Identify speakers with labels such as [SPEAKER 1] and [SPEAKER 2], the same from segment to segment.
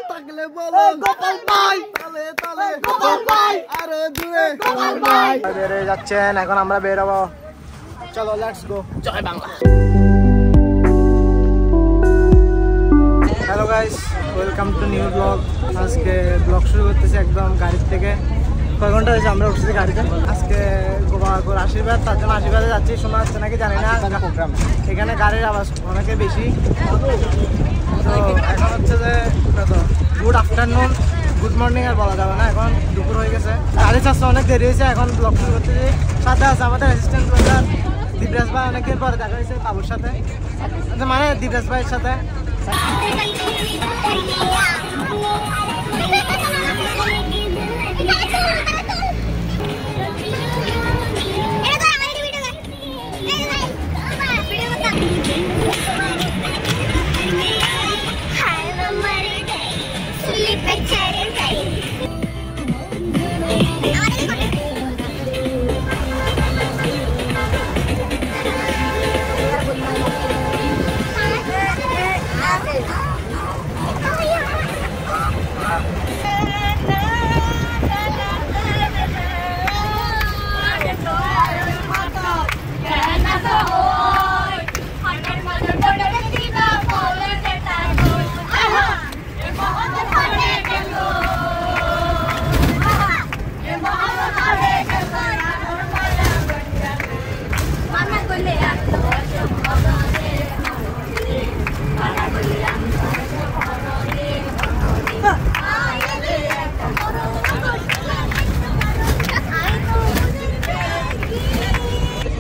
[SPEAKER 1] তাকলে বলো গোপাল ভাই, তালে তালে গোপাল ভাই, আরো জুড়ে গোপাল ভাই। বের হয়ে যাচ্ছেন, এখন আমরা বের হবো। চলো লেটস গো। জয় Bangla. Hello guys, welcome to new blog. আজকে ব্লগ শুরু করতেছি একদম গাড়ির থেকে। কয় ঘন্টা হয়েছে আমরা উঠছি গাড়িতে। আজকে গোপালপুর আশীর্বাদ, তার জন্য আশীর্বাদে যাচ্ছি। শোনা যাচ্ছে নাকি জানি না, এখানে গাড়ির আওয়াজ অনেকে বেশি। তো এখন হচ্ছে যে গুড আফটারনুন, গুড মর্নিং আর বলা যাবে না, এখন দুপুর হয়ে গেছে। গাড়ি চাষতে অনেক দেরি হয়েছে, এখন ব্লগ শুরু করতেছি। সাথে আছে আমাদের অ্যাসিস্ট্যান্ট প্রধান দীপরাজ ভাই, অনেকদিন পরে দেখা হয়েছে বাবুর সাথে, মানে দীপরাজ ভাইয়ের সাথে।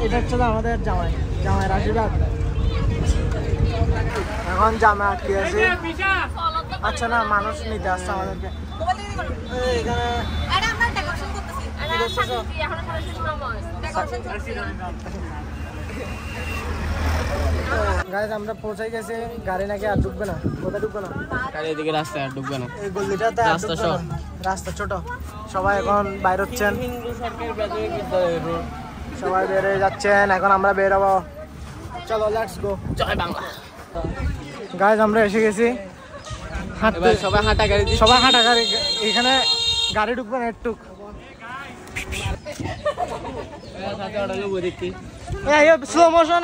[SPEAKER 1] এটা হচ্ছে আমাদের জামাইয়ের আশীর্বাদ। এখন জামাই আটকে আছে। আচ্ছা না, মানুষ নিতে আসছে আমাদেরকে এখানে। গাইস আমরা পৌঁছাই গেছি, গাড়ি নাকি আর ঢুকবে না। কোথায় ঢুকবে না? গাড়ি এদিকে রাস্তায় আর ঢুকবে না, এই গলিটাতে রাস্তা ছোট। সবাই এখন বাইর হচ্ছেন, সবাই বের হয়ে যাচ্ছেন, এখন আমরা বের হবো। চলো লেটস গো। জয় বাংলা। গাইস আমরা এসে গেছি, সবাই হাঁটা গাড়ি। এখানে গাড়ি ঢুকবে না একটু। স্লো মোশন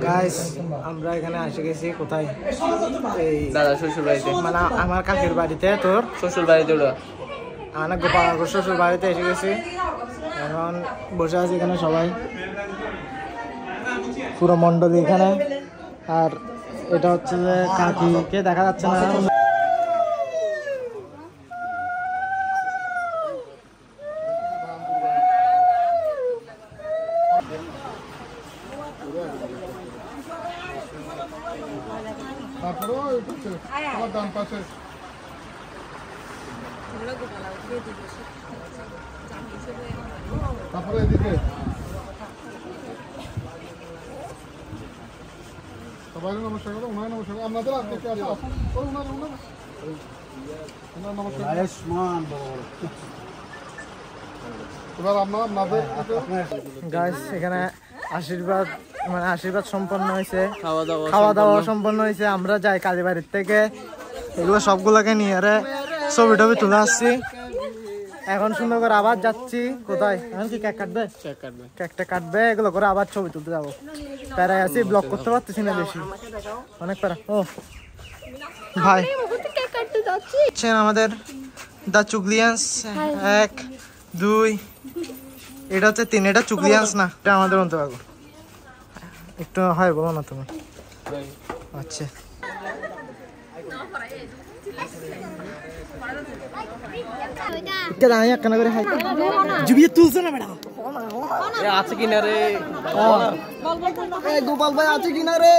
[SPEAKER 1] গাইস আমরা এখানে এসে গেছি। কোথায়? এই দাদা শ্বশুর বাড়িতে, মানে আমার কাকের বাড়িতে। তোর শ্বশুর বাড়িতে? আমার গোপালপুর শ্বশুর বাড়িতে এসে গেছি। এখন বসে আছি এখানে সবাই, পুরো মন্ডলী এখানে। আর এটা হচ্ছে যে কাকিকে দেখা যাচ্ছে না। তারপরে এদিকে সবাই নমস্কার করো, ওনার নমস্কার করো। আপনাদের আজকে ওনার নমস্কার। এবার আপনাদের গাইস এখানে আশীর্বাদ, মানে আশীর্বাদ সম্পন্ন হয়েছে, খাওয়া দাওয়া সম্পন্ন হয়েছে। আমরা যাই কালীবাড়ির থেকে, এগুলো সবগুলোকে নিয়ে ছবি টবি তুলে আসছি। এখন সুন্দর করে আবার যাচ্ছি। কোথায়? এখন কি কেকটা কাটবে, এগুলো করে আবার ছবি তুলতে যাবো। প্যারায় আছি, ব্লগ করতে পারতেছি না বেশি, অনেক প্যারা। ও ভাই আমাদের দা চুগলিয়ান্স 1 2, এটা হচ্ছে 3। এটা চুগলিয়ান্স না, এটা আমাদের অন্তর্ভাগ। একটু হয় বলো না তুমি। আচ্ছা তুলছে না ম্যাডাম? আছে কিনা রে গোপাল ভাই? আছে কিনা রে?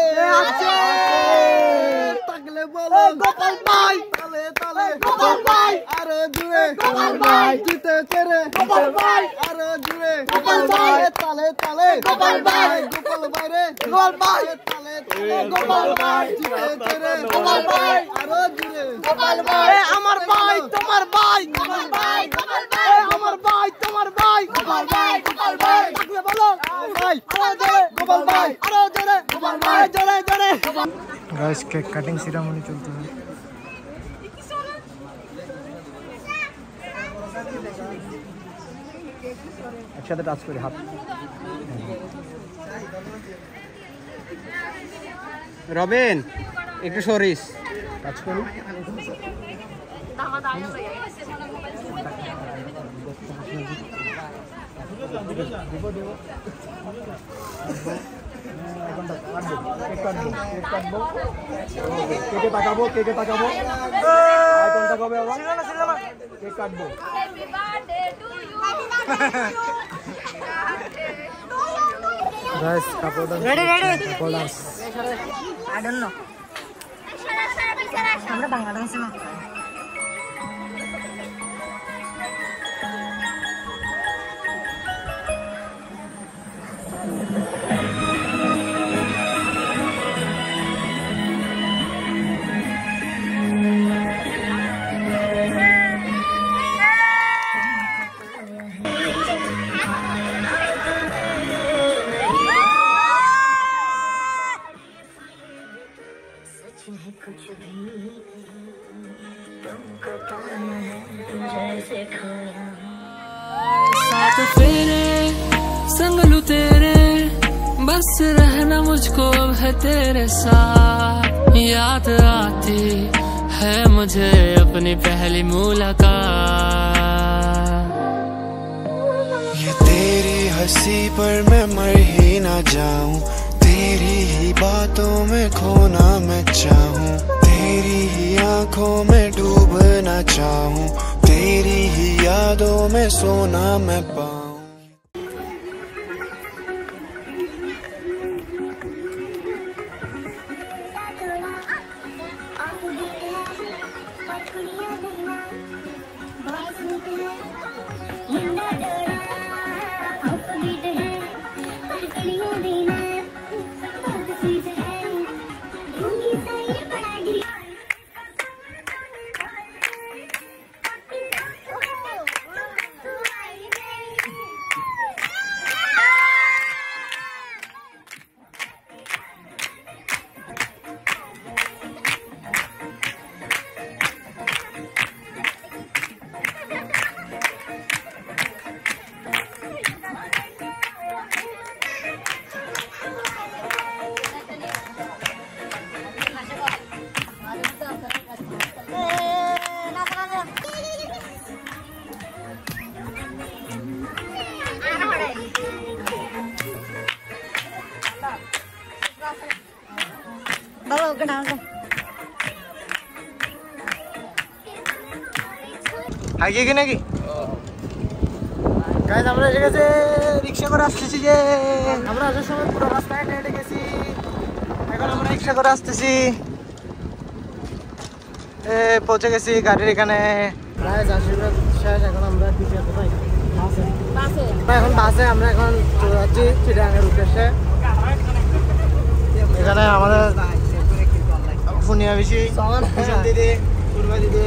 [SPEAKER 1] তাকলে বলো গোপাল ভাই, তালে তালে গোপাল ভাই, আরো জুড়ে গোপাল ভাই, জিতেছে রে গোপাল ভাই, আরো জুড়ে গোপাল ভাই, তালে তালে গোপাল ভাই, গোপাল ভাই রে গোপাল ভাই, তালে তালে গোপাল ভাই, জিতেছে রে গোপাল ভাই, আরো জুড়ে গোপাল ভাই। আমার ভাই তোমার ভাই, গোপাল ভাই, গোপাল ভাই, আমার ভাই তোমার ভাই, গোপাল ভাই, গোপাল ভাই, তাকলে বলো ভাই। ভাই গোপাল ভাই আরো জোরে গোপাল ভাই জোরে জোরে গাইস কেক কাটিং সেরেমনি চলতেছে একসাথে টাচ করি হাত
[SPEAKER 2] রবিন একটু সরিস
[SPEAKER 1] টাচ করি কেকে তাকাবো কোনটা কবে আবার কেক কাটবো গাইস কাপড় ready callus I don't know আমরা বাংলা ডান্স না
[SPEAKER 3] साथ फेरे संग लूं तेरे बस रहना मुझको अब है तेरे साथ याद आती है मुझे अपनी पहली मुलाकात
[SPEAKER 4] ये तेरी हंसी पर मैं मर ही ना जाऊं तेरी ही बातों में खोना मैं चाहूं तेरी ही आंखों में डूबना चाहूं तेरी ही यादों में सोना मैं पाऊं
[SPEAKER 1] আগে কি নাকি গাইস আমরা এসে গেছে রিকশা করে আসতেছি যে আমরা আসার সময় পুরো রাস্তায় হেঁটে গেছি এখন আমরা রিকশা করে আসতেছি পৌঁছে গেছি গাড়ির এখানে গাইস আশীর্বাদ শেষ এখন আমরা দিকে কোথায় এখন বাসে আমরা এখন চলে যাচ্ছি চিটাগাংয়ের উদ্দেশ্যে এখানে আমাদের ফুনিয়া বেশি দিদি পূর্বা দিদি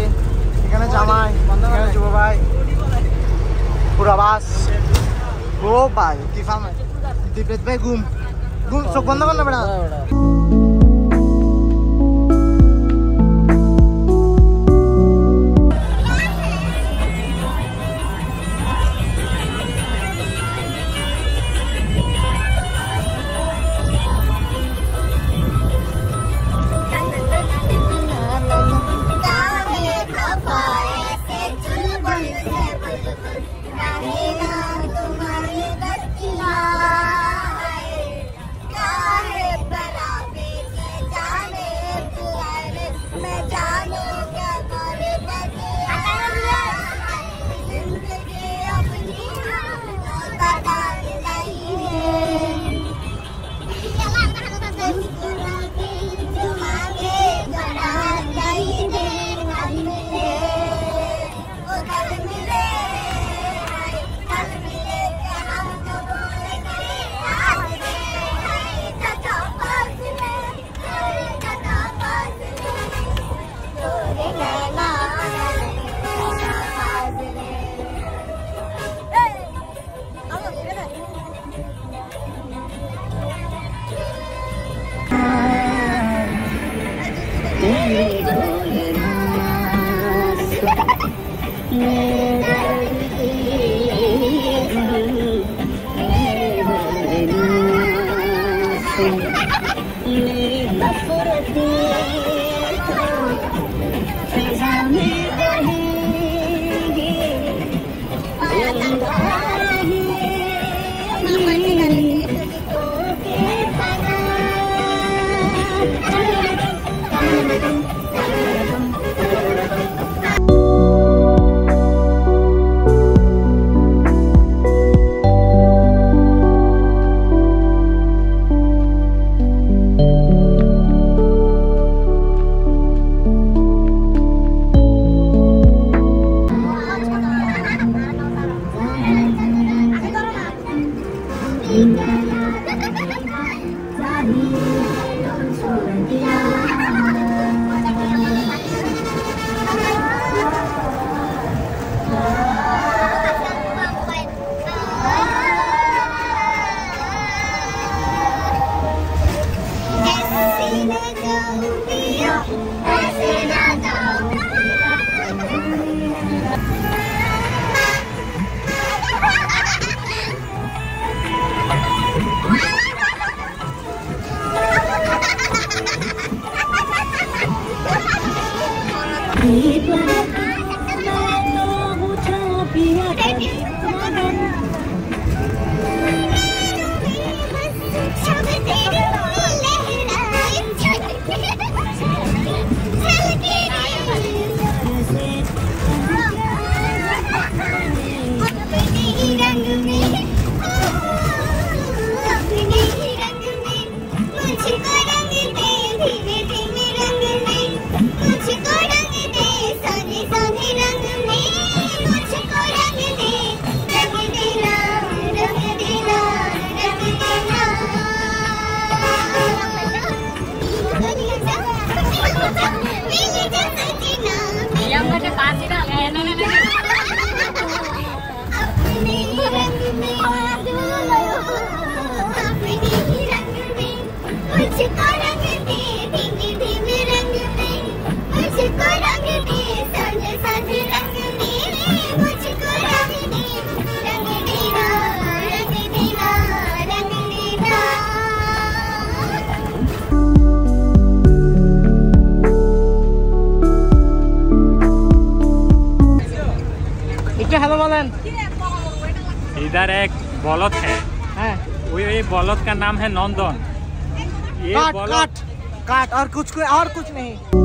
[SPEAKER 1] এখানে জামাই এখানে যুব ভাই পুরা বাস ও ভাই কি ফার্ম দীপেশ ভাই ঘুম চোখ বন্ধ কর না বেড়া हेलो बोलें।
[SPEAKER 5] इधर एक बलद है, ये बलद का नाम है नंदन। ये
[SPEAKER 1] काट और कुछ नहीं।